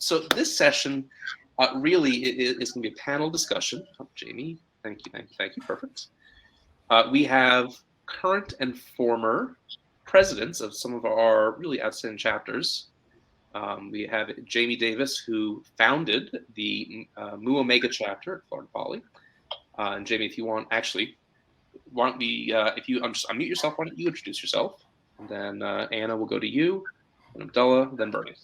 So this session really is going to be a panel discussion. Oh, Jamie, thank you, perfect. We have current and former presidents of some of our really outstanding chapters. We have Jamie Davis, who founded the Mu Omega chapter at Florida Poly. And Jamie, if you want, actually, why don't we, if you just unmute yourself, why don't you introduce yourself? And then Anna will go to you, and Abdullah, then Bernie.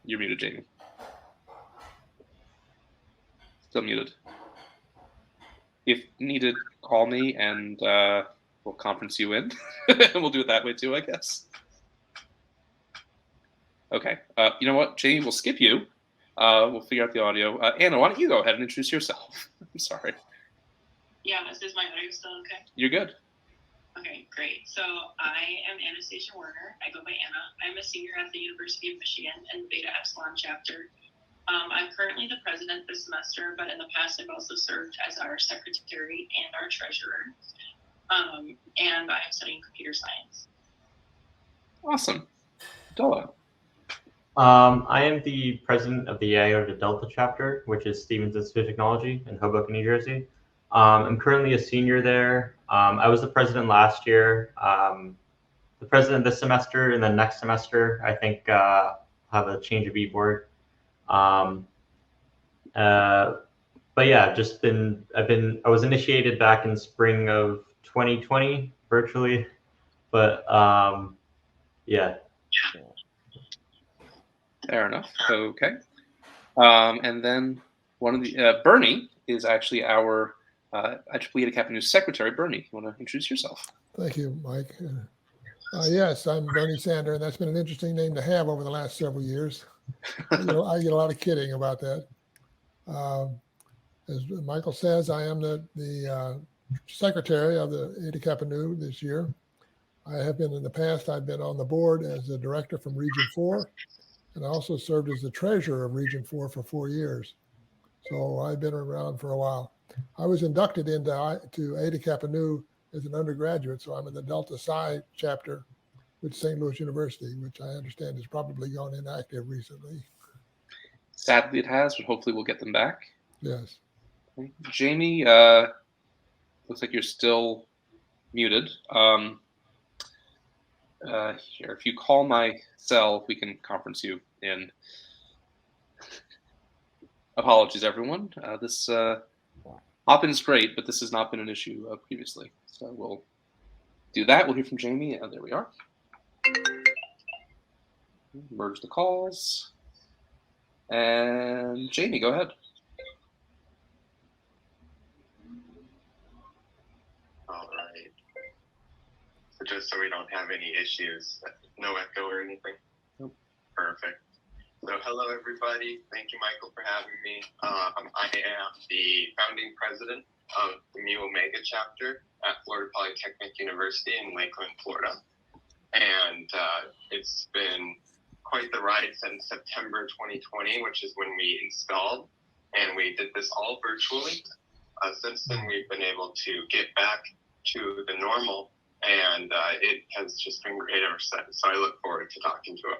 You're muted, Jamie. Still muted. If needed, call me and we'll conference you in. And we'll do it that way too, I guess. Okay. You know what, Jamie, we'll skip you. We'll figure out the audio. Anna, why don't you go ahead and introduce yourself? I'm sorry. Yeah, is my audio still okay? You're good. Okay, great. So I am Anastasia Werner. I go by Anna. I'm a senior at the University of Michigan in the Beta Epsilon chapter. I'm currently the president this semester, but in the past I've also served as our secretary and our treasurer. And I'm studying computer science. Awesome. Abdullah. I am the president of the IEEE Delta chapter, which is Stevens Institute of Technology in Hoboken, New Jersey. I'm currently a senior there. I was the president last year, the president this semester, and then next semester, I think I'll have a change of e-board. But yeah, I was initiated back in spring of 2020 virtually, but yeah. Fair enough. Okay. And then one of the Bernie is actually our IEEE Academy secretary. Bernie, you want to introduce yourself? Thank you, Mike. Yes, I'm Bernie Sander, and that's been an interesting name to have over the last several years. I get a lot of kidding about that. As Michael says, I am the secretary of the Eta Kappa Nu this year. I have been in the past, I've been on the board as the director from Region 4, and I also served as the treasurer of Region 4 for 4 years. So I've been around for a while. I was inducted to Eta Kappa Nu as an undergraduate, so I'm in the Delta Psi chapter with St. Louis University, which I understand has probably gone inactive recently. Sadly, it has, but hopefully we'll get them back. Yes. Okay. Jamie, looks like you're still muted. Here, if you call my cell, we can conference you in. Apologies, everyone. This hop-in is great, but this has not been an issue previously. So we'll do that. We'll hear from Jamie. There we are. Merge the calls. And Jamie, go ahead. All right. So just so we don't have any issues, no echo or anything? Nope. Perfect. So hello, everybody. Thank you, Michael, for having me. I am the founding president of the Mu Omega chapter at Florida Polytechnic University in Lakeland, Florida. And it's been quite the ride since September 2020, which is when we installed, and we did this all virtually. Since then, we've been able to get back to the normal, and it has just been great ever since. So I look forward to talking to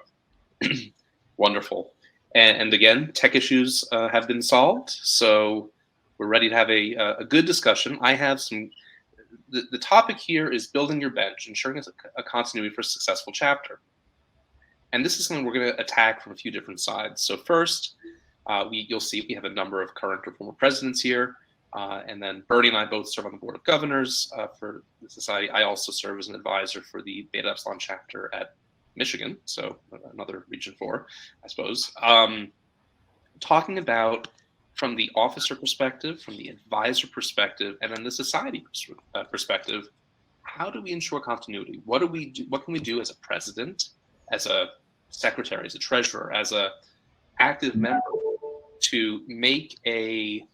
it. Wonderful. And again, tech issues have been solved, so we're ready to have a good discussion. I have some, the topic here is building your bench, ensuring a continuity for a successful chapter. And this is something we're going to attack from a few different sides. So first, you'll see we have a number of current or former presidents here. And then Bernie and I both serve on the board of governors for the society. I also serve as an advisor for the Beta Epsilon chapter at Michigan, so another Region 4, I suppose. Talking about from the officer perspective, from the advisor perspective, and then the society perspective, how do we ensure continuity? What do we do? What can we do as a president, as a secretary, as a treasurer, as a active member to make an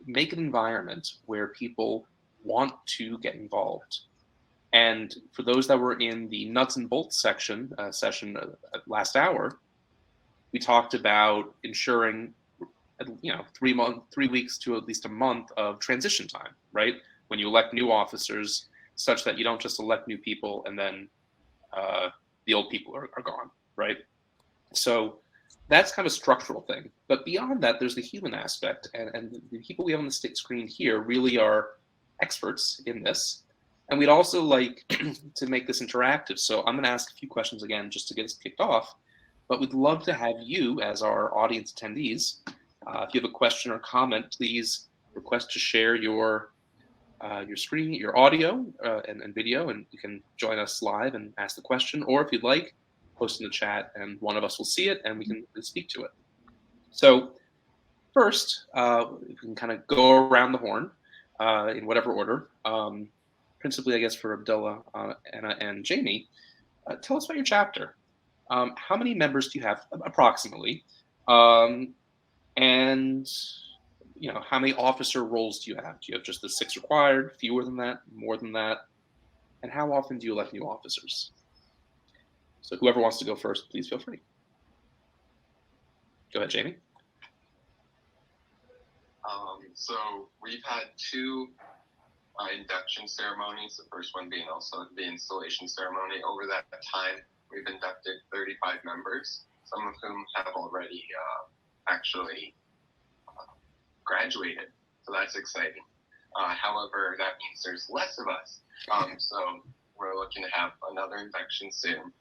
environment where people want to get involved? And for those that were in the nuts and bolts session last hour, we talked about ensuring, 3 weeks to at least a month of transition time, right? When you elect new officers, such that you don't just elect new people and then the old people are gone, right? So that's kind of a structural thing. But beyond that, there's the human aspect. And the people we have on the screen here really are experts in this. And we'd also like to make this interactive. So I'm going to ask a few questions again just to get us kicked off. But we'd love to have you as our audience attendees. If you have a question or comment, please request to share your screen, your audio and video, and you can join us live and ask the question. Or if you'd like, post in the chat, and one of us will see it and we can speak to it. So first, we can kind of go around the horn in whatever order. Principally, I guess, for Abdullah, Anna, and Jamie. Tell us about your chapter. How many members do you have, approximately? And how many officer roles do you have? Do you have just the 6 required, fewer than that, more than that? And how often do you elect new officers? So whoever wants to go first, please feel free. Go ahead, Jamie. So we've had 2 induction ceremonies, the first one being also the installation ceremony. Over that time, we've inducted 35 members, some of whom have already actually graduated, so that's exciting. However, that means there's less of us, so we're looking to have another induction soon.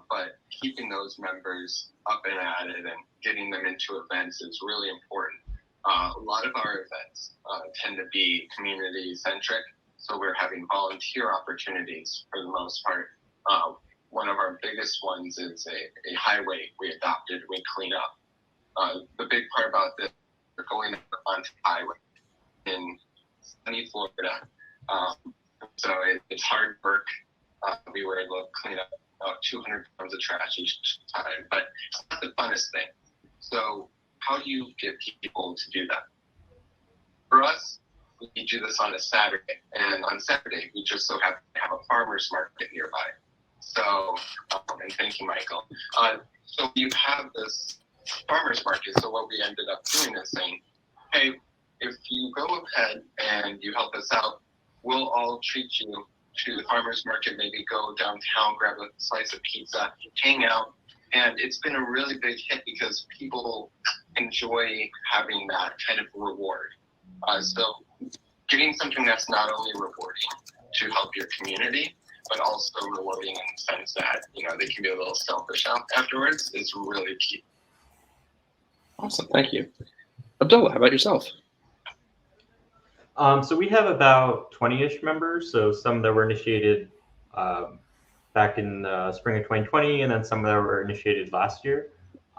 But keeping those members up and at it and getting them into events is really important. A lot of our events tend to be community-centric, so we're having volunteer opportunities for the most part. One of our biggest ones is a highway we adopted, we clean up. The big part about this, we're going onto highway in sunny Florida, so it's hard work. We were able to clean up about 200 pounds of trash each time, but it's not the funnest thing. So how do you get people to do that? For us, we do this on a Saturday, and on Saturday, we just so happen to have a farmer's market nearby. So, and thank you, Michael. So you have this farmer's market, so what we ended up doing is saying, hey, if you go ahead and you help us out, we'll all treat you to the farmer's market, maybe go downtown, grab a slice of pizza, hang out. And it's been a really big hit because people enjoy having that kind of reward. So getting something that's not only rewarding to help your community, but also rewarding in the sense that, they can be a little selfish afterwards is really key. Awesome, thank you. Abdullah, how about yourself? So we have about 20-ish members, so some that were initiated back in spring of 2020, and then some that were initiated last year.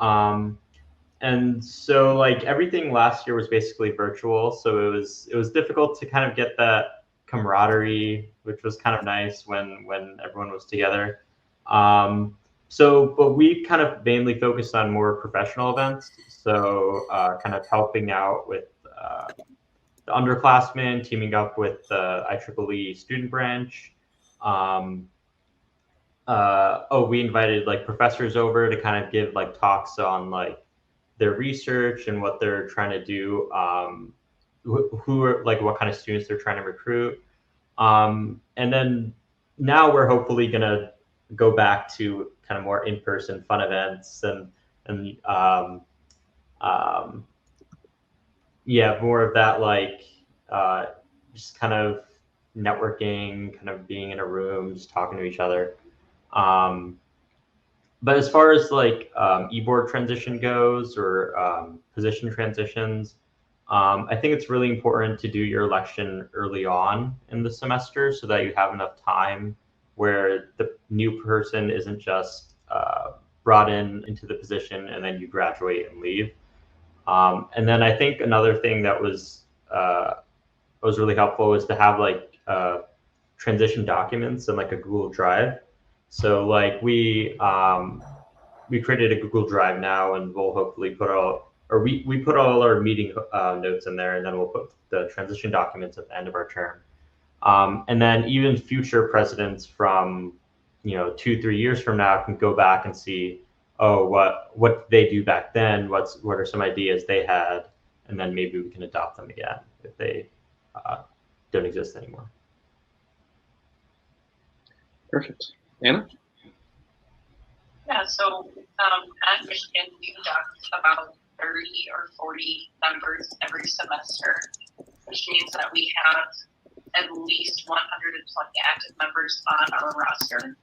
And so everything last year was basically virtual, so it was difficult to kind of get that camaraderie, which was kind of nice when everyone was together. But we kind of mainly focused on more professional events, so kind of helping out with the underclassmen, teaming up with the IEEE student branch. We invited professors over to kind of give talks on their research and what they're trying to do, who are what kind of students they're trying to recruit. And then now we're hopefully gonna go back to kind of more in-person fun events and more of that just kind of networking, kind of being in a room, just talking to each other. But as far as e-board transition goes or position transitions, I think it's really important to do your election early on in the semester so that you have enough time where the new person isn't just brought into the position and then you graduate and leave. And then I think another thing that was really helpful was to have transition documents in a Google Drive. So we created a Google Drive now, and we'll hopefully put we put all our meeting notes in there, and then we'll put the transition documents at the end of our term. And then even future presidents from 2-3 years from now can go back and see, what did they do back then? What are some ideas they had? And then maybe we can adopt them again if they don't exist anymore. Perfect. Anna? Yeah, so at Michigan, we induct about 30 or 40 members every semester, which means that we have at least 120 active members on our roster.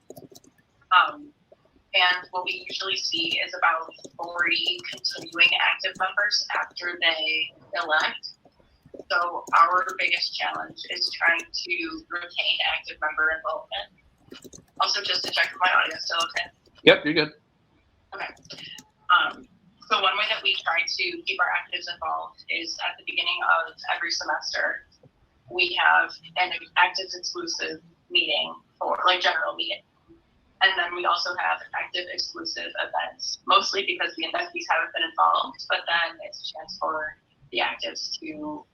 And what we usually see is about 40 continuing active members after they elect. So our biggest challenge is trying to retain active member involvement. Also, just to check if my audio is still okay. Yep, you're good. Okay. So one way that we try to keep our actives involved is at the beginning of every semester, we have an actives exclusive meeting for like general meeting. And then we also have active exclusive events, mostly because the inductees haven't been involved, but then it's a chance for the actives to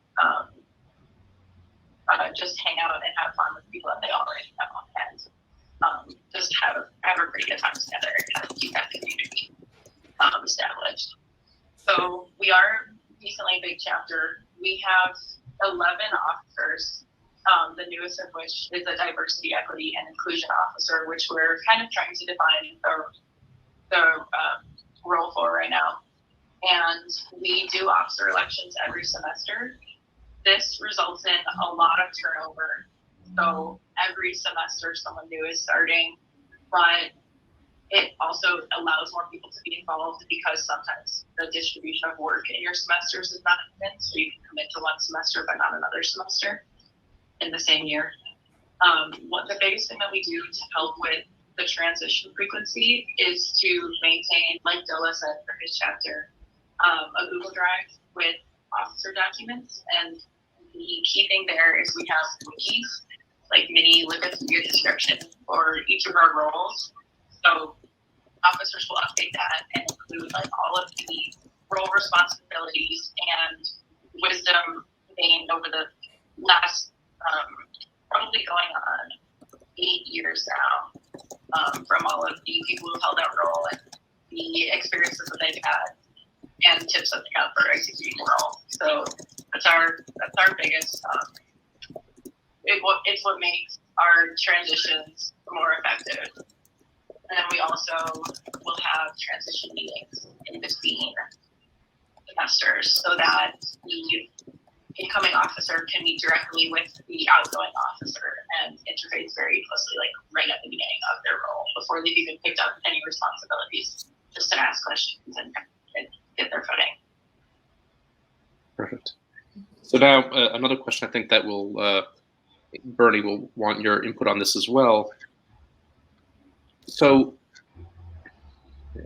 just hang out and have fun with people that they already know and just have a pretty good time together and kind of keep that community established. So we are decently big chapter. We have 11 officers, the newest of which is a diversity, equity, and inclusion officer, which we're kind of trying to define the role for right now. And we do officer elections every semester. This results in a lot of turnover. So every semester someone new is starting, but it also allows more people to be involved because sometimes the distribution of work in your semesters is not even, so you can commit to one semester but not another semester in the same year. The biggest thing that we do to help with the transition frequency is to maintain, like Dilla said for his chapter, a Google Drive with officer documents. And the key thing there is we have wikis, like mini Wikipedia description for each of our roles. So officers will update that and include like all of the role responsibilities and wisdom gained over the last probably going on 8 years now from all of the people who held that role and the experiences that they've had and tips that they got for executing the role. So that's our biggest. It's what makes our transitions more effective. And then we also will have transition meetings in between semesters so that the incoming officer can meet directly with the outgoing officer and interface very closely, like right at the beginning of their role before they've even picked up any responsibilities, just to ask questions and get their footing. Perfect. So now another question I think that will, Bernie will want your input on this as well. So,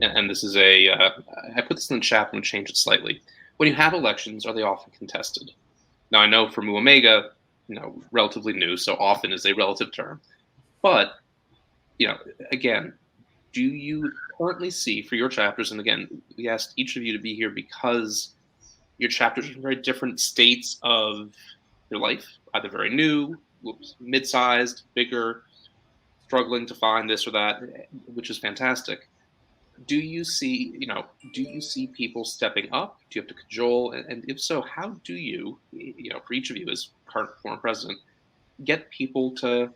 and this is I put this in the chat and change it slightly. When you have elections, are they often contested? Now I know for Mu Omega, relatively new, so often is a relative term. But, again, do you currently see for your chapters, and again, we asked each of you to be here because your chapters are in very different states of your life, either very new, mid-sized, bigger, struggling to find this or that, which is fantastic. Do you see people stepping up? Do you have to cajole? And if so, how do you, for each of you as current former president, get people to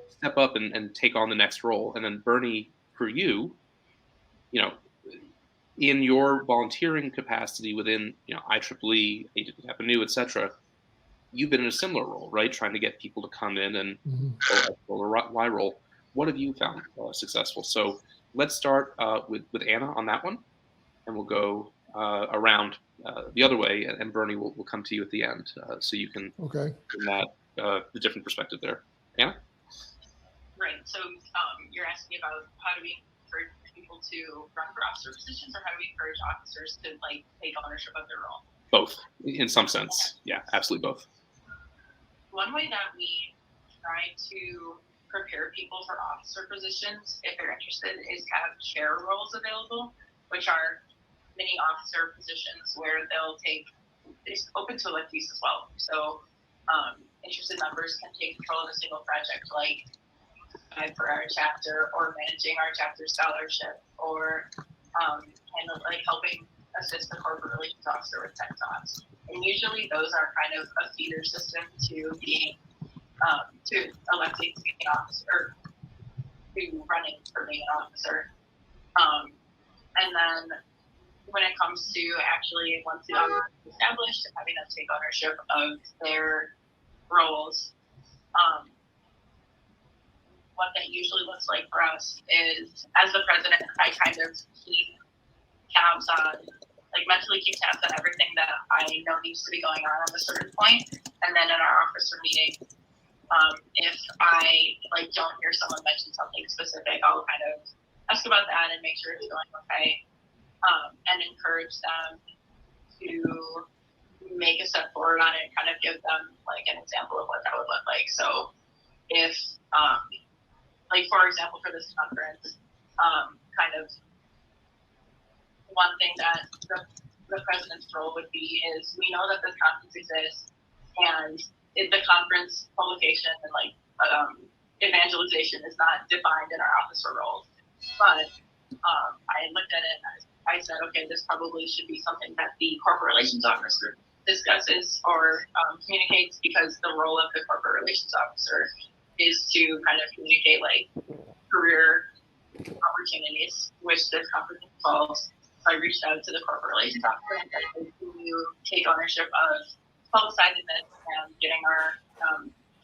step up and take on the next role? And then Bernie, for you, in your volunteering capacity within, IEEE, HKN, et cetera, you've been in a similar role, right? Trying to get people to come in and go a Y role. What have you found successful? So let's start with Anna on that one, and we'll go around the other way, and Bernie will come to you at the end, so you can bring that the different perspective there. Anna? Right. So you're asking about how do we encourage people to run for officer positions, or how do we encourage officers to take ownership of their role? Both, in some sense. Yeah, absolutely both. One way that we try to prepare people for officer positions, if they're interested, is have chair roles available, which are mini officer positions where it's open to electees as well. So interested members can take control of a single project, like for our chapter, or managing our chapter scholarship, or helping assist the corporate relations officer with tech talks. And usually those are kind of a feeder system to being to electing to be an officer, or to running for being an officer. And then when it comes to actually, once the office is established, having them take ownership of their roles, what that usually looks like for us is, as the president, I kind of keep tabs on, like mentally keep tabs on everything that I know needs to be going on at a certain point. And then in our officer meeting, if I don't hear someone mention something specific, I'll kind of ask about that and make sure it's going okay, and encourage them to make a step forward on it and kind of give them an example of what that would look like. So if, for example, for this conference, kind of one thing that the president's role would be is, we know that this conference exists, and the conference publication and evangelization is not defined in our officer roles. But I looked at it and I said, okay, this probably should be something that the corporate relations officer discusses or communicates, because the role of the corporate relations officer is to kind of communicate career opportunities, which this conference involves. So I reached out to the corporate relations officer and said, can you take ownership of publicizing this and getting our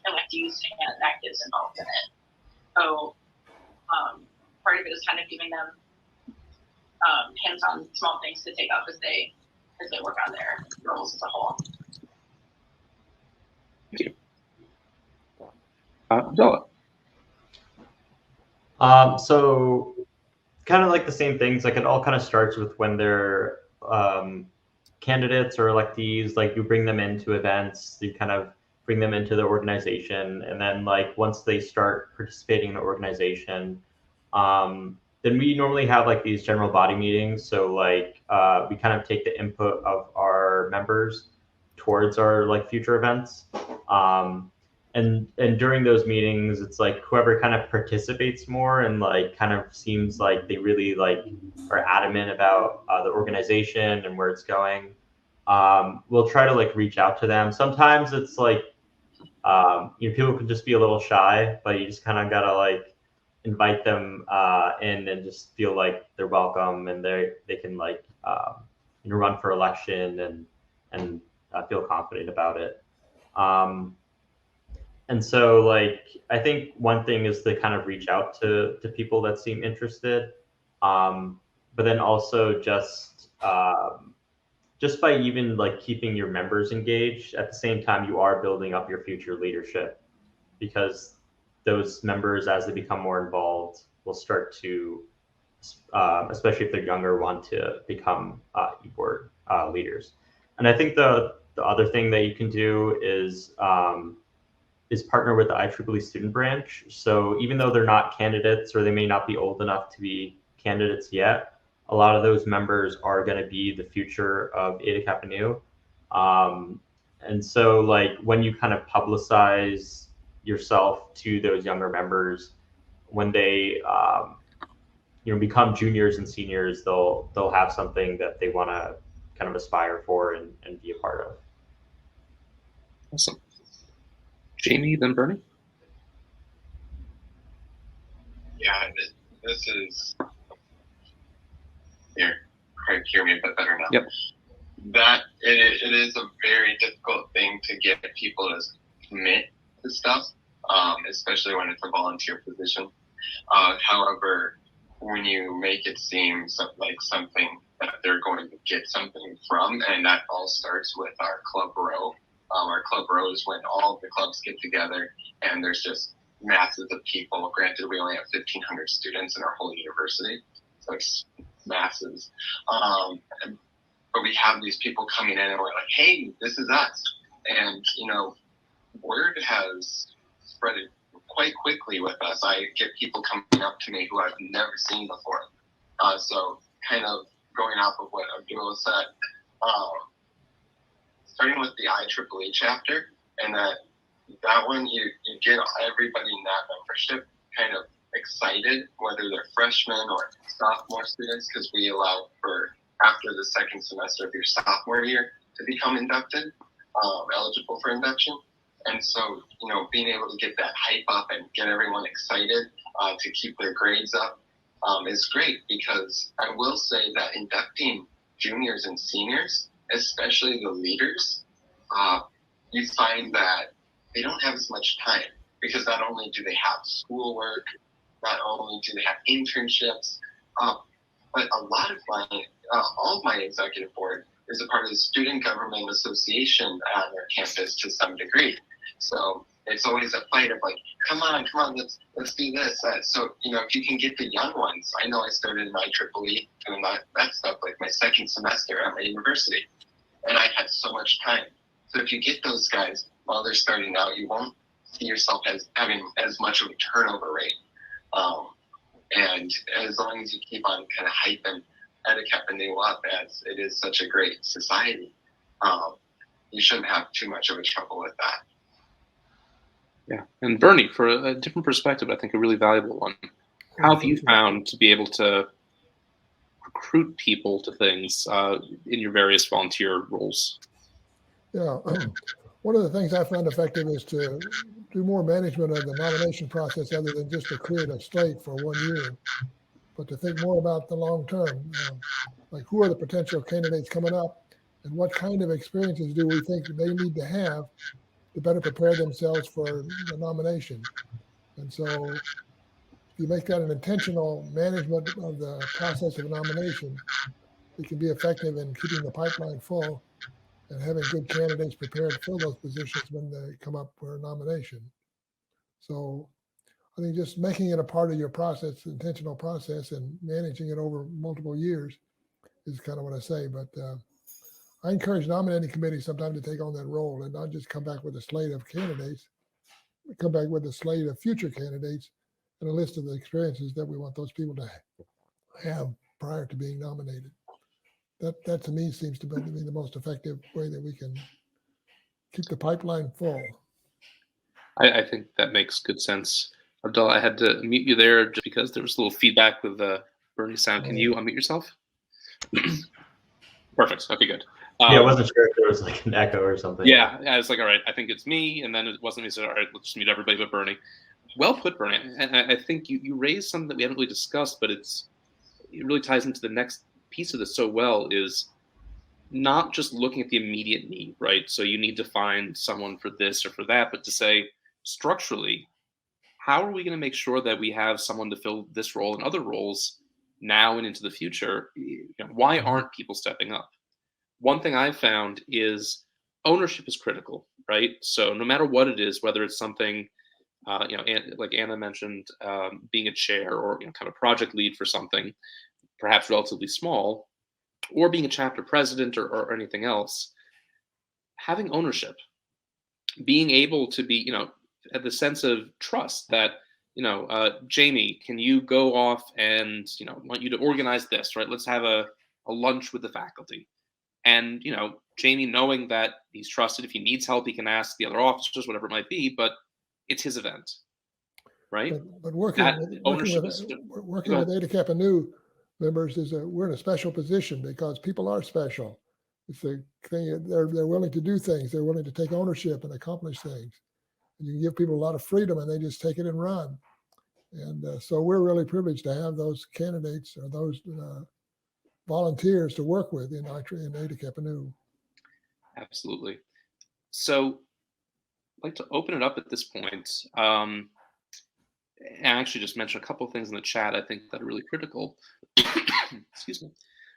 electees and actives involved in it? So part of it is kind of giving them hands-on small things to take up as they work on their roles as a whole. Thank you. Abdullah. So kind of like the same things, it all kind of starts with when they're candidates or electees, you bring them into events, you kind of bring them into the organization. And then once they start participating in the organization, then we normally have these general body meetings. So we kind of take the input of our members towards our future events. And during those meetings, it's whoever kind of participates more and kind of seems like they really are adamant about the organization and where it's going. We'll try to reach out to them. Sometimes it's people can just be a little shy, but you just kind of gotta invite them in and just feel like they're welcome, and they can run for election and feel confident about it. And so I think one thing is to kind of reach out to people that seem interested, but then also just by even keeping your members engaged, at the same time you are building up your future leadership, because those members, as they become more involved, will start to, especially if they're younger, want to become e-board leaders. And I think the other thing that you can do is partner with the IEEE student branch. So even though they're not candidates, or they may not be old enough to be candidates yet, a lot of those members are going to be the future of Eta Kappa Nu. And so when you kind of publicize yourself to those younger members, when they become juniors and seniors, they'll have something that they want to kind of aspire for and be a part of. Awesome. Jamie, then Bernie. Yeah, this is here. Craig, hear me a bit better now. Yep. That it is a very difficult thing to get people to commit to stuff, especially when it's a volunteer position. However, when you make it seem like something that they're going to get something from, and that all starts with our club row. Our club row is when all the clubs get together, and there's just masses of people. Granted, we only have 1,500 students in our whole university, so it's masses. But we have these people coming in, and we're like, hey, this is us. And, word has spread quite quickly with us. I get people coming up to me who I've never seen before. So kind of going off of what Abdullah said, starting with the IEEE chapter, and that one, you get everybody in that membership kind of excited, whether they're freshmen or sophomore students, because we allow for after the second semester of your sophomore year to become inducted, eligible for induction. And so, being able to get that hype up and get everyone excited to keep their grades up is great, because I will say that inducting juniors and seniors, especially the leaders, you find that they don't have as much time, because not only do they have schoolwork, not only do they have internships, but a lot of all of my executive board is a part of the Student Government Association on our campus to some degree. So it's always a fight of like, come on, let's do this. So, if you can get the young ones, I know I started in IEEE doing that stuff like my second semester at my university, and I had so much time. So if you get those guys while they're starting out, you won't see yourself as having as much of a turnover rate. And as long as you keep on kind of hyping EDICAP and new up, as it is such a great society, you shouldn't have too much of a trouble with that. Yeah, and Bernie, for a different perspective, I think a really valuable one. How have you found to be able to recruit people to things in your various volunteer roles? Yeah, one of the things I found effective is to do more management of the nomination process other than just to create a slate for 1 year, but to think more about the long term. Like, who are the potential candidates coming up, and what kind of experiences do we think they need to have to better prepare themselves for the nomination? And so if you make that an intentional management of the process of a nomination, it can be effective in keeping the pipeline full and having good candidates prepared to fill those positions when they come up for a nomination. So I think just making it a part of your process, intentional process, and managing it over multiple years is kind of what I say. But I encourage nominating committees sometimes to take on that role and not just come back with a slate of candidates, come back with a slate of future candidates and a list of the experiences that we want those people to have prior to being nominated. That to me seems to be the most effective way that we can keep the pipeline full. I think that makes good sense. Abdullah, I had to mute you there just because there was a little feedback with the Bernie sound. Can you unmute yourself? Perfect. Okay, good. Yeah, I wasn't sure if there was like an echo or something. Yeah, I was like, all right, I think it's me, and then it wasn't me. So all right, let's just mute everybody but Bernie. Well put, Bernie. And I think you raised something that we haven't really discussed, but it really ties into the next piece of this so well, is not just looking at the immediate need, right? So you need to find someone for this or for that, but to say structurally, how are we going to make sure that we have someone to fill this role and other roles now and into the future? Why aren't people stepping up? One thing I've found is ownership is critical, right? So no matter what it is, whether it's something, like Anna mentioned, being a chair or kind of project lead for something, perhaps relatively small, or being a chapter president or anything else, having ownership, being able to be, at the sense of trust that, Jamie, can you go off and, want you to organize this, right? Let's have a lunch with the faculty. And, Jamie, knowing that he's trusted, if he needs help, he can ask the other officers, whatever it might be, but it's his event, right? But working with ADICAP and new members we're in a special position because people are special. It's the thing, they're willing to do things. They're willing to take ownership and accomplish things. And you can give people a lot of freedom and they just take it and run. And so we're really privileged to have those candidates or those volunteers to work with in ADICAP and new. Absolutely. So I'd like to open it up at this point. And I actually just mentioned a couple of things in the chat I think that are really critical. Excuse me.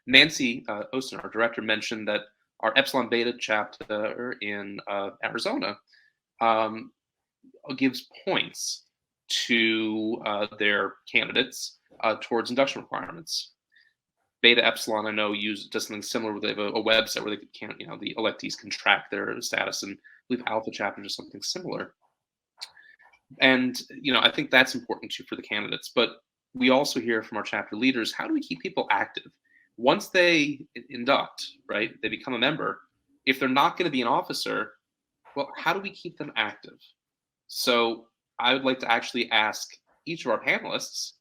Nancy Osten, our director, mentioned that our Epsilon Beta chapter in Arizona gives points to their candidates towards induction requirements. Beta Epsilon, I know, does something similar. They have a website where they can, the electees can track their status, and I believe Alpha chapter does something similar. And I think that's important too for the candidates. But we also hear from our chapter leaders, how do we keep people active? Once they induct, right, they become a member. If they're not going to be an officer, well, how do we keep them active? So I would like to actually ask each of our panelists,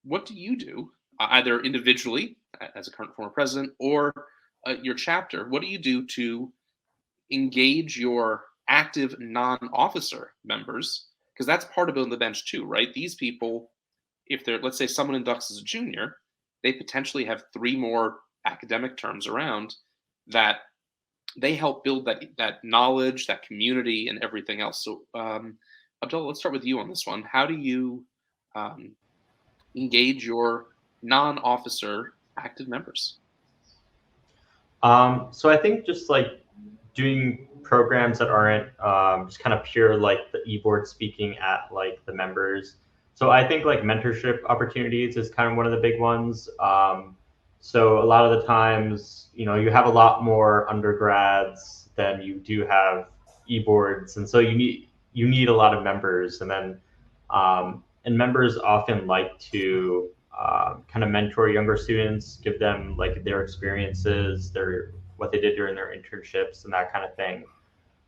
what do you do, either individually as a current former president or your chapter? What do you do to engage your active non-officer members? Because that's part of building the bench too, right? These people if they're, let's say someone inducts as a junior, they potentially have 3 more academic terms around that they help build that knowledge, that community, and everything else. So, Abdullah, let's start with you on this one. How do you engage your non-officer active members? So I think just like doing programs that aren't just kind of pure like the e-board speaking at like the members. So I think like mentorship opportunities is kind of one of the big ones. So a lot of the times, you know, you have a lot more undergrads than you do have e-boards, and so you need a lot of members, and then and members often like to kind of mentor younger students, give them like their experiences, what they did during their internships and that kind of thing.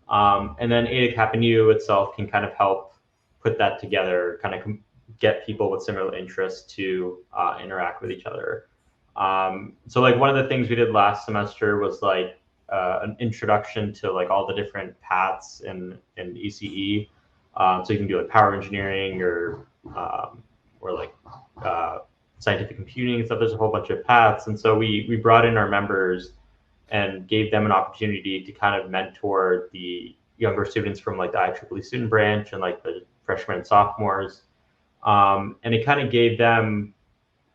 And then HKN itself can kind of help put that together, kind of get people with similar interests to interact with each other. So like one of the things we did last semester was like an introduction to like all the different paths in ECE. So you can do like power engineering or like scientific computing and stuff. There's a whole bunch of paths. And so we brought in our members and gave them an opportunity to kind of mentor the younger students from like the IEEE student branch and like the freshmen and sophomores. And it kind of gave them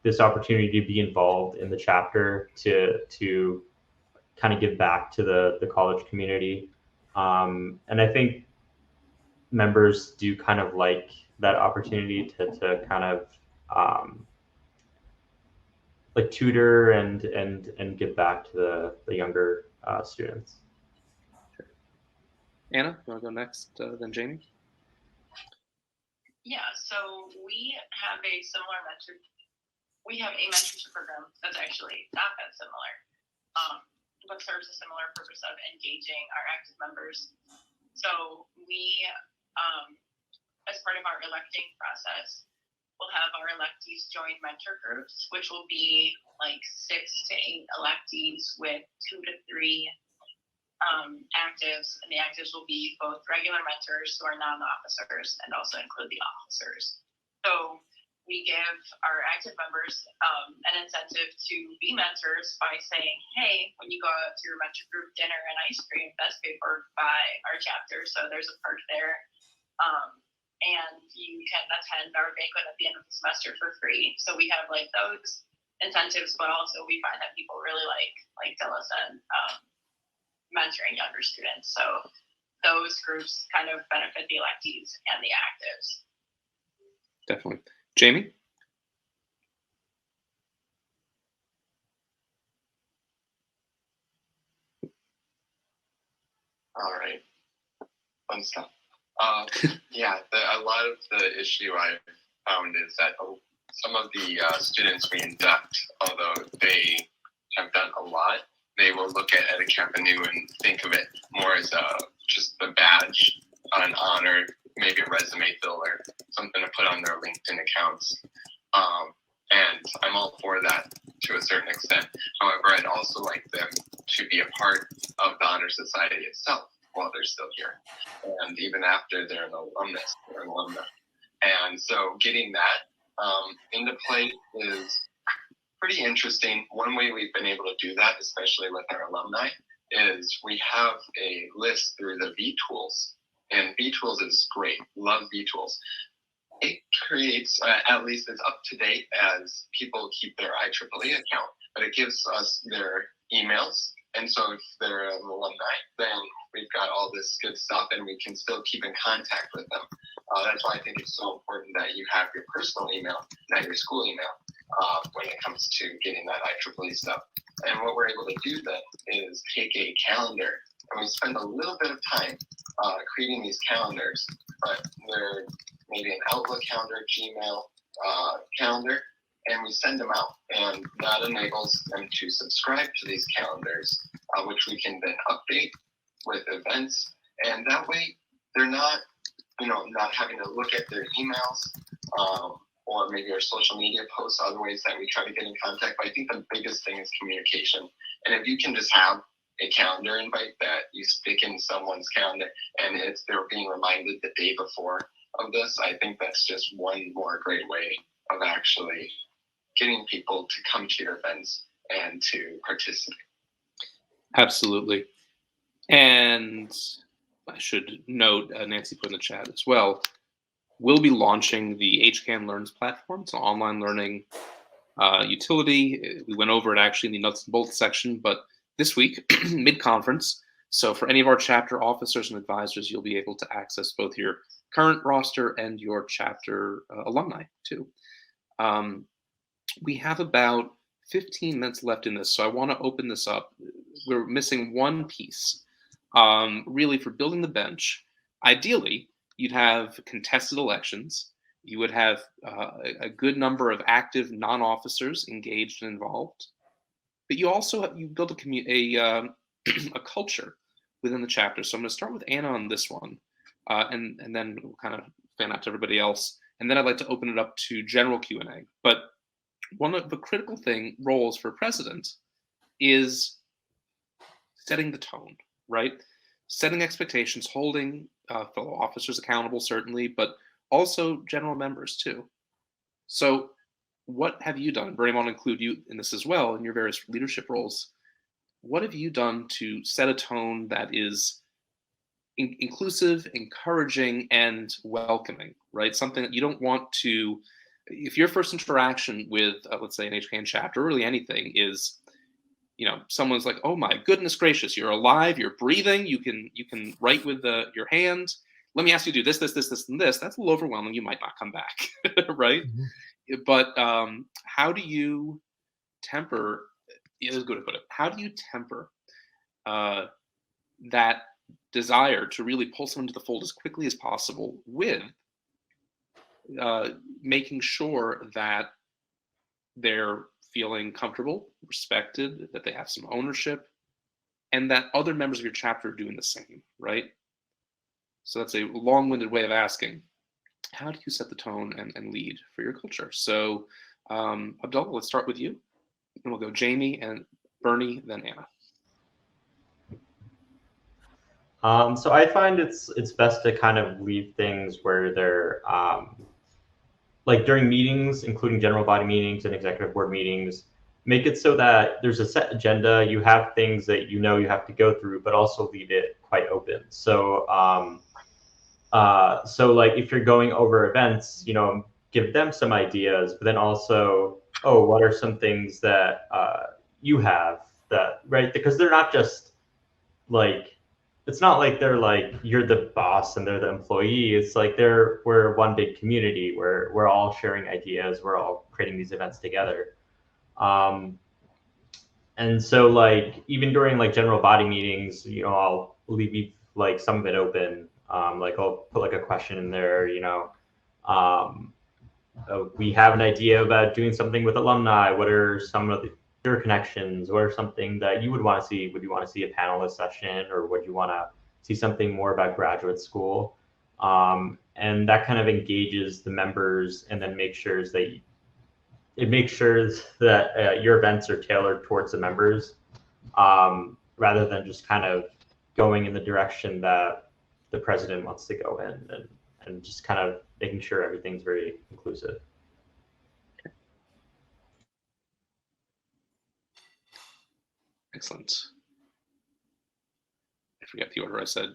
this opportunity to be involved in the chapter to kind of give back to the college community. And I think members do kind of like that opportunity to kind of like tutor and give back to the younger students. Anna, you want to go next, then Jamie? Yeah, so we have a mentorship program that's actually not that similar, but serves a similar purpose of engaging our active members. So we, as part of our electing process, we'll have our electees join mentor groups, which will be like 6 to 8 electees with 2 to 3 actives, and the actives will be both regular mentors who are non-officers and also include the officers. So we give our active members an incentive to be mentors by saying, hey, when you go out to your mentor group dinner and ice cream, that's paid for by our chapter, so there's a perk there. And you can attend our banquet at the end of the semester for free. So we have like those incentives, but also we find that people really like Dilla said, mentoring younger students. So those groups kind of benefit the electees and the actives. Definitely. Jamie? All right. Fun stuff. Yeah, a lot of the issue I found is that some of the students we induct, although they have done a lot, they will look at HKN and think of it more as just a badge, an honor, maybe a resume filler, something to put on their LinkedIn accounts. And I'm all for that to a certain extent. However, I'd also like them to be a part of the Honor Society itself while they're still here. And even after they're an alumnus or an alumna. And so getting that into play is pretty interesting. One way we've been able to do that, especially with our alumni, is we have a list through the V-Tools. And V-Tools is great. Love V-Tools. It creates, at least it's up to date as people keep their IEEE account, but it gives us their emails. And so if they're an alumni, then we've got all this good stuff and we can still keep in contact with them. That's why I think it's so important that you have your personal email, not your school email, when it comes to getting that IEEE stuff. And what we're able to do then is take a calendar, and we spend a little bit of time creating these calendars, but they're maybe an Outlook calendar, Gmail calendar, and we send them out. And that enables them to subscribe to these calendars, which we can then update with events. And that way they're not, not having to look at their emails or maybe our social media posts, other ways that we try to get in contact. But I think the biggest thing is communication. And if you can just have a calendar invite that you stick in someone's calendar and they're being reminded the day before of this, I think that's just one more great way of actually getting people to come to your events and to participate. Absolutely. And I should note, Nancy put in the chat as well, we'll be launching the HKN Learns platform. It's an online learning utility. We went over it actually in the nuts and bolts section, but this week, mid-conference, so for any of our chapter officers and advisors, you'll be able to access both your current roster and your chapter alumni too. We have about 15 minutes left in this, so I want to open this up. We're missing one piece. Really, for building the bench, ideally, you'd have contested elections. You would have a good number of active non-officers engaged and involved. But you also you build a culture within the chapter. So I'm going to start with Anna on this one, and then we'll kind of fan out to everybody else. And then I'd like to open it up to general Q&A. But one of the critical roles for president is setting the tone, right? Setting expectations, holding fellow officers accountable, certainly, but also general members too. So what have you done? Bernie, I want to include you in this as well in your various leadership roles. What have you done to set a tone that is inclusive, encouraging, and welcoming, right? Something that you don't want to, if your first interaction with, let's say, an HKN chapter, or really anything, is, you know, someone's like, oh my goodness gracious, you're alive, you're breathing, you can write with your hand. Let me ask you to do this, this, this, this, and this. That's a little overwhelming. You might not come back, right? Mm-hmm. But how do you temper? Is a good way to put it. How do you temper that desire to really pull someone to the fold as quickly as possible with making sure that they're feeling comfortable, respected, that they have some ownership, and that other members of your chapter are doing the same, right? So that's a long-winded way of asking, how do you set the tone and lead for your culture? So Abdullah, let's start with you. And we'll go Jamie and Bernie, then Anna. So I find it's best to kind of leave things where they're like during meetings, including general body meetings and executive board meetings, make it so that there's a set agenda. You have things that you know you have to go through, but also leave it quite open. So so like if you're going over events, you know, give them some ideas, but then also, oh, what are some things that you have that, right? Because they're not just like, it's not like they're like, you're the boss and they're the employee. It's like we're one big community where we're all sharing ideas. We're all creating these events together. And so like, even during like general body meetings, you know, I'll leave like some of it open. Like I'll put like a question in there, you know, we have an idea about doing something with alumni. What are some of your connections? What are something that you would want to see? Would you want to see a panelist session, or would you want to see something more about graduate school? And that kind of engages the members, and then makes sure that your events are tailored towards the members, rather than just kind of going in the direction that the president wants to go in, and just kind of making sure everything's very inclusive. Excellent. I forget the order I said.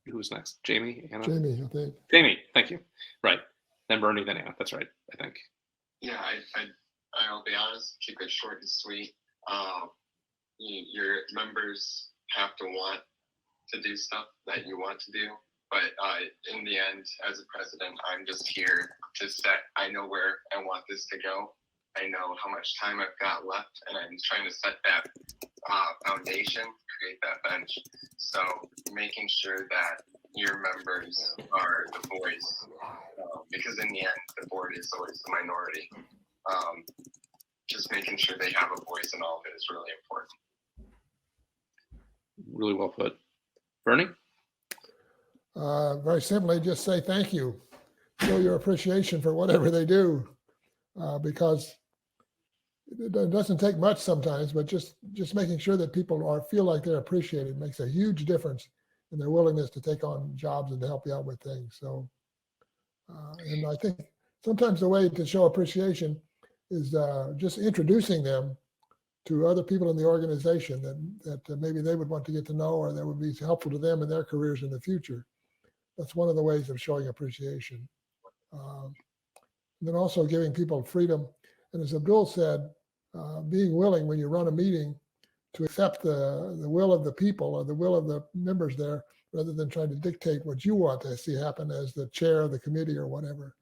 Who was next? Jamie? Anna? Jamie, I think. Jamie, thank you. Right. Then Bernie, then Anna. That's right, I think. Yeah, I'll be honest, keep it short and sweet. Your members have to want to do stuff that you want to do. But in the end, as a president, I'm just here to I know where I want this to go. I know how much time I've got left, and I'm trying to set that foundation, create that bench. So making sure that your members are the voice, because in the end, the board is always the minority. Just making sure they have a voice in all of it is really important. Really well put. Bernie? Very simply, just say thank you. Show your appreciation for whatever they do, because it doesn't take much sometimes, but just making sure that people feel like they're appreciated makes a huge difference in their willingness to take on jobs and to help you out with things. So, and I think sometimes the way to show appreciation is just introducing them to other people in the organization that maybe they would want to get to know, or that would be helpful to them in their careers in the future. That's one of the ways of showing appreciation. And then also giving people freedom. And as Abdul said, being willing when you run a meeting to accept the will of the people or the will of the members there, rather than trying to dictate what you want to see happen as the chair of the committee or whatever.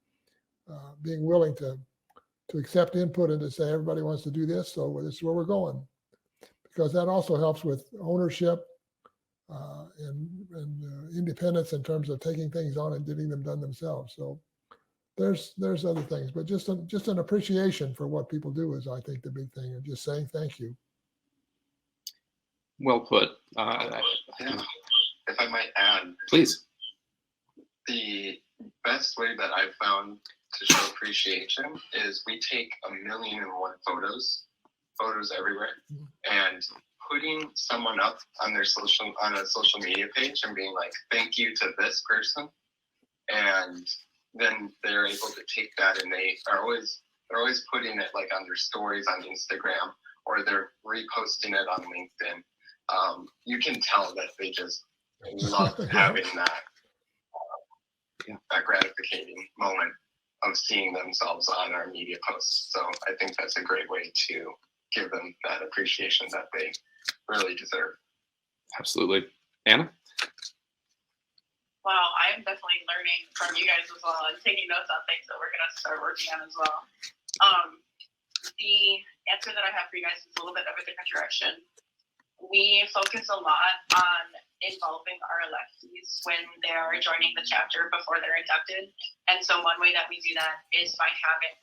Being willing to accept input and to say, everybody wants to do this, so this is where we're going. Because that also helps with ownership and independence in terms of taking things on and getting them done themselves. So there's other things, but just an appreciation for what people do is, I think, the big thing, and just saying thank you. Well put. If I might add, Please. the best way that I've found to show appreciation is we take 1,000,001 photos everywhere, and putting someone up on their on a social media page and being like, thank you to this person, and then they're able to take that, and they're always putting it like on their stories on Instagram, or they're reposting it on LinkedIn. You can tell that they just love having that gratificating moment of seeing themselves on our media posts. So I think that's a great way to give them that appreciation that they really deserve. Absolutely. Anna? Wow, I am definitely learning from you guys as well and taking notes on things that we're going to start working on as well. The answer that I have for you guys is a little bit of a different direction. We focus a lot on involving our electees when they are joining the chapter before they're inducted. And so one way that we do that is by having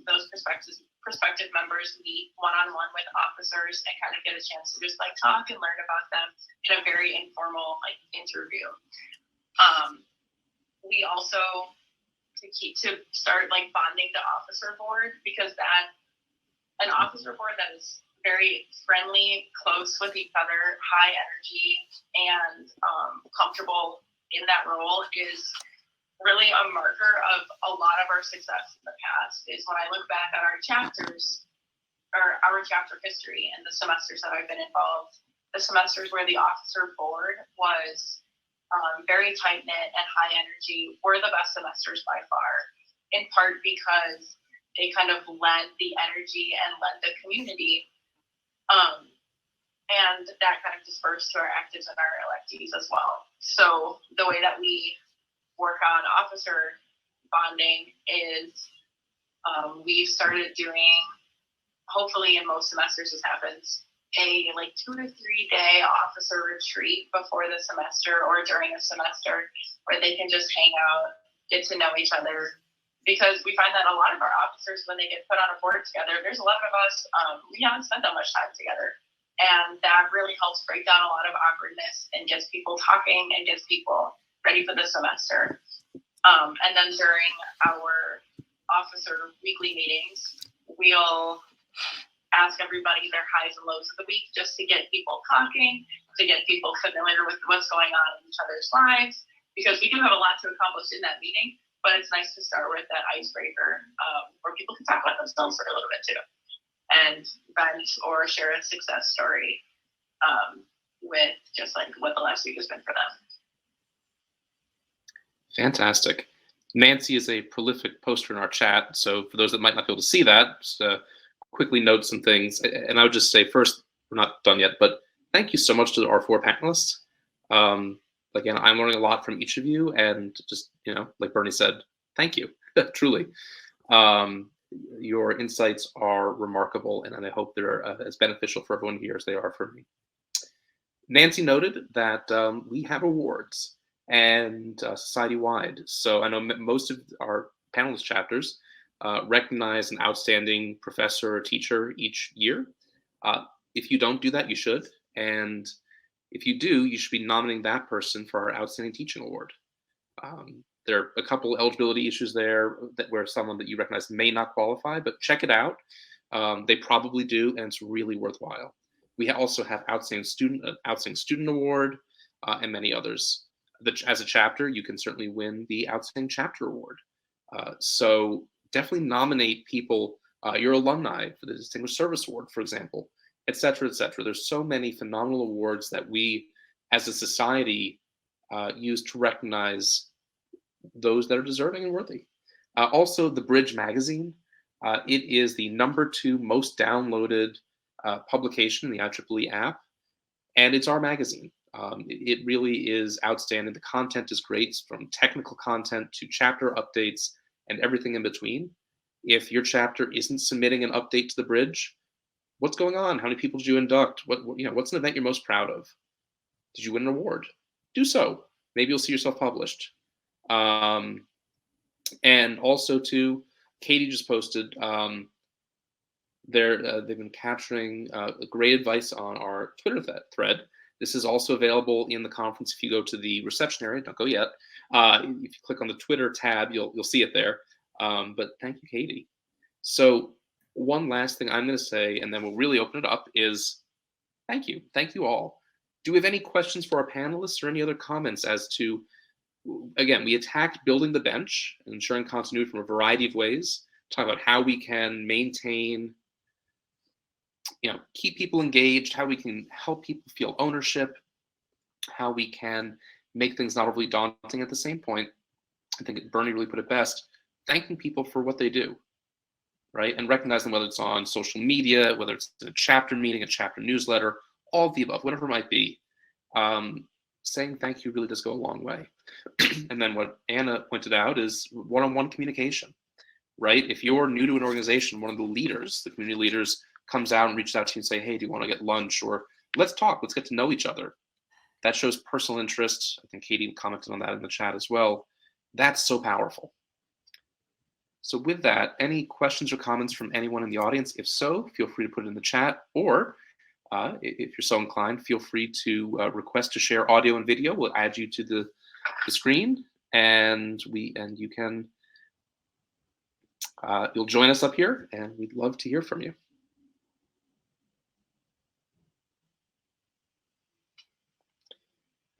those prospective members meet one-on-one with officers and kind of get a chance to just like talk and learn about them in a very informal like interview. We also to start like bonding the officer board, because an officer board that is very friendly, close with each other, high energy, and comfortable in that role is really a marker of a lot of our success in the past. Is when I look back at our chapters, or our chapter history and the semesters that I've been involved, the semesters where the officer board was very tight-knit and high energy were the best semesters by far, in part because they kind of led the energy and led the community. And that kind of dispersed to our actives and our electees as well. So the way that we work on officer bonding is we started doing, hopefully in most semesters this happens, a like 2 to 3 day officer retreat before the semester or during a semester where they can just hang out, get to know each other. Because we find that a lot of our officers, when they get put on a board together, there's a lot of us, we haven't spent that much time together. And that really helps break down a lot of awkwardness and gets people talking and gets people ready for the semester. And then during our officer weekly meetings, we'll ask everybody their highs and lows of the week just to get people talking, to get people familiar with what's going on in each other's lives, because we do have a lot to accomplish in that meeting. But it's nice to start with that icebreaker where people can talk about themselves for a little bit too, and vent or share a success story with just like what the last week has been for them. Fantastic. Nancy is a prolific poster in our chat. So for those that might not be able to see that, just quickly note some things. And I would just say first, we're not done yet, but thank you so much to our 4 panelists. Again, I'm learning a lot from each of you, and just, like Bernie said, thank you, truly. Your insights are remarkable, and I hope they're as beneficial for everyone here as they are for me. Nancy noted that we have awards, and society-wide. So I know most of our panelist chapters recognize an outstanding professor or teacher each year. If you don't do that, you should. And if you do, you should be nominating that person for our Outstanding Teaching Award. There are a couple eligibility issues there where someone that you recognize may not qualify, but check it out. They probably do, and it's really worthwhile. We also have Outstanding Student Award, and many others. As a chapter, you can certainly win the Outstanding Chapter Award. So definitely nominate people, your alumni for the Distinguished Service Award, for example, et cetera, et cetera. There's so many phenomenal awards that we as a society use to recognize those that are deserving and worthy. Also, the Bridge magazine. It is the #2 most downloaded publication in the IEEE app, and it's our magazine. It really is outstanding. The content is great, from technical content to chapter updates and everything in between. If your chapter isn't submitting an update to the Bridge, what's going on? How many people did you induct? What's an event you're most proud of? Did you win an award? Do so. Maybe you'll see yourself published. And also, too, Katie just posted. They've been capturing great advice on our Twitter thread. This is also available in the conference. If you go to the reception area, don't go yet. If you click on the Twitter tab, you'll see it there. But thank you, Katie. So one last thing I'm going to say, and then we'll really open it up, is thank you. Thank you all. Do we have any questions for our panelists or any other comments as to, again, we attacked building the bench and ensuring continuity from a variety of ways. Talk about how we can maintain, keep people engaged, how we can help people feel ownership, how we can make things not overly daunting. At the same point, I think Bernie really put it best, thanking people for what they do, right? And recognize them, whether it's on social media, whether it's a chapter meeting, a chapter newsletter, all of the above, whatever it might be. Saying thank you really does go a long way. And then what Anna pointed out is one-on-one communication, right? If you're new to an organization, one of the leaders, the community leaders, comes out and reaches out to you and say, hey, do you want to get lunch? Or let's talk, let's get to know each other. That shows personal interest. I think Katie commented on that in the chat as well. That's so powerful. So with that, any questions or comments from anyone in the audience? If so, feel free to put it in the chat, or if you're so inclined, feel free to request to share audio and video. We'll add you to the screen, and you can you'll join us up here, and we'd love to hear from you.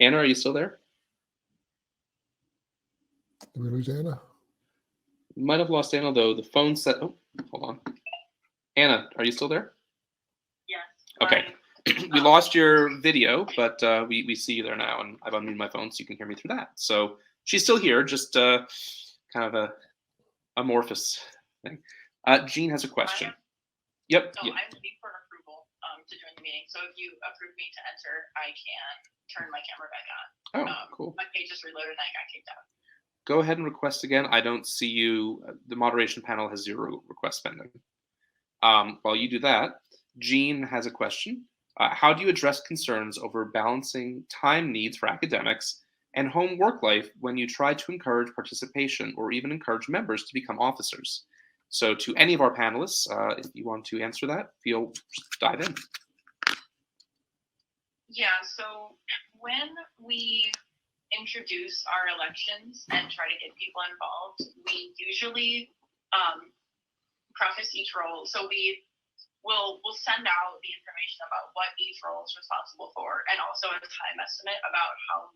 Anna, are you still there? Did we lose Anna? We might have lost Anna, though. The phone set. Oh, hold on. Anna, are you still there? Yes. Okay. We lost your video, but we see you there now, and I've unmuted my phone so you can hear me through that. So she's still here, just kind of a amorphous thing. Jean has a question. Yep. So I would need for approval to join the meeting. So if you approve me to enter, I can turn my camera back on. Oh, cool. My page just reloaded and I got kicked out. Go ahead and request again. I don't see you. The moderation panel has 0 requests pending. While you do that, Jean has a question. How do you address concerns over balancing time needs for academics and home work life when you try to encourage participation or even encourage members to become officers? So to any of our panelists, if you want to answer that, dive in. Yeah, so when we introduce our elections and try to get people involved, we usually preface each role. So we'll send out the information about what each role is responsible for, and also a time estimate about how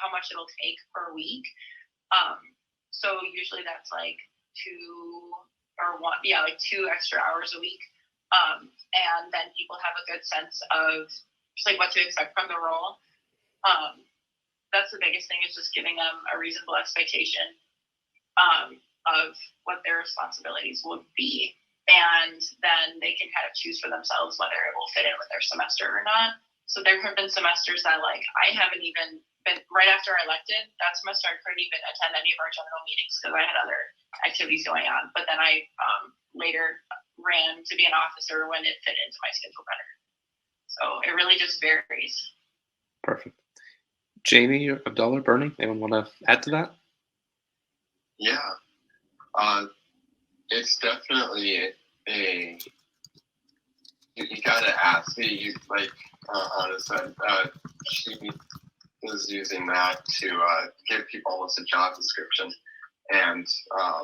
much it'll take per week. So usually that's like 2 extra hours a week. And then people have a good sense of just like what to expect from the role. That's the biggest thing, is just giving them a reasonable expectation of what their responsibilities would be. And then they can kind of choose for themselves whether it will fit in with their semester or not. So there have been semesters that I haven't even been, right after I elected, that semester I couldn't even attend any of our general meetings because I had other activities going on. But then I later ran to be an officer when it fit into my schedule better. So it really just varies. Perfect. Jamie, Abdullah, Bernie, anyone want to add to that? Yeah. It's definitely you gotta ask. Like Anna said, she was using that to give people almost a job description, and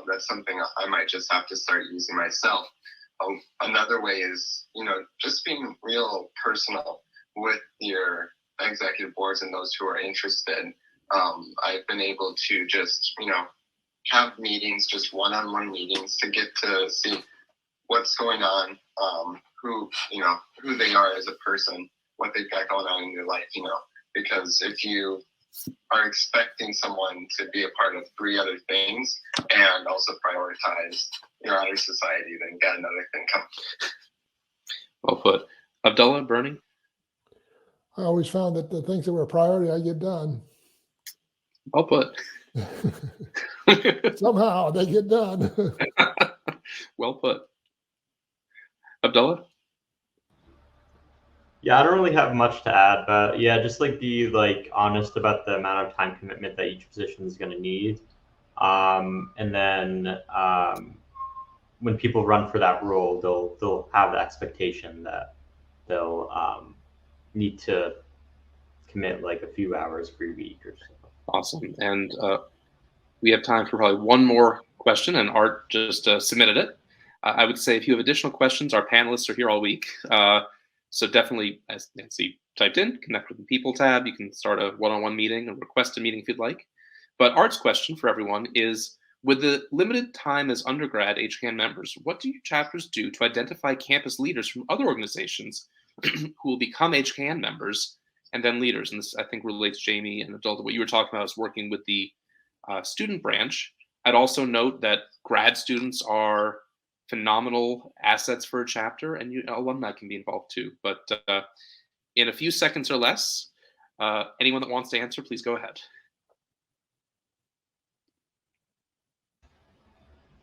that's something I might just have to start using myself. Another way is, just being real personal with your executive boards and those who are interested. I've been able to just, have meetings, just one-on-one meetings, to get to see what's going on, who they are as a person, what they've got going on in their life, because if you are expecting someone to be a part of 3 other things and also prioritize your honor society, then got another thing coming. Well put. Abdullah, Bernie? I always found that the things that were a priority, I get done. Well put. Somehow they get done. Well put. Abdullah? Yeah, I don't really have much to add, but yeah, just like be like honest about the amount of time commitment that each position is going to need. And then when people run for that role, they'll have the expectation that they'll need to commit like a few hours per week or so. Awesome. And we have time for probably one more question, and Art just submitted it. I would say if you have additional questions, our panelists are here all week. So definitely, as Nancy typed in, connect with the people tab. You can start a one-on-one meeting and request a meeting if you'd like. But Art's question for everyone is, with the limited time as undergrad HKN members, what do your chapters do to identify campus leaders from other organizations who will become HKN members and then leaders? And this, I think, relates, Jamie and Abdullah, what you were talking about is working with the student branch. I'd also note that grad students are phenomenal assets for a chapter, and alumni can be involved too. But in a few seconds or less, anyone that wants to answer, please go ahead.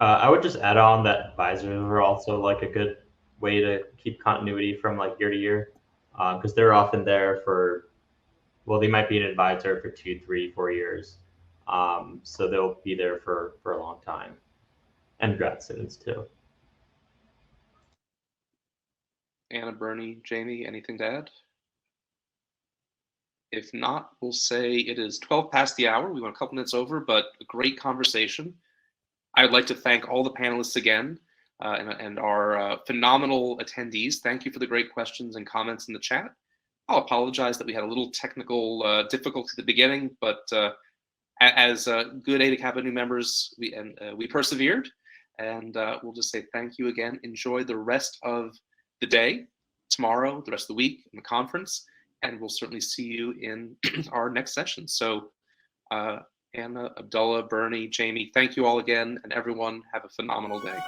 I would just add on that advisors are also like a good way to keep continuity from like year to year, because they're often there for, well, they might be an advisor for 2, 3, 4 years. So they'll be there for a long time, and grad students too. Anna, Bernie, Jamie, anything to add? If not, we'll say it is 12 past the hour. We went a couple minutes over, but a great conversation. I would like to thank all the panelists again and our phenomenal attendees. Thank you for the great questions and comments in the chat. I'll apologize that we had a little technical difficulty at the beginning, but as good Eta Kappa new members, we persevered, and we'll just say thank you again. Enjoy the rest of the day, tomorrow, the rest of the week in the conference, and we'll certainly see you in our next session. So Anna, Abdullah, Bernie, Jamie, thank you all again, and everyone have a phenomenal day.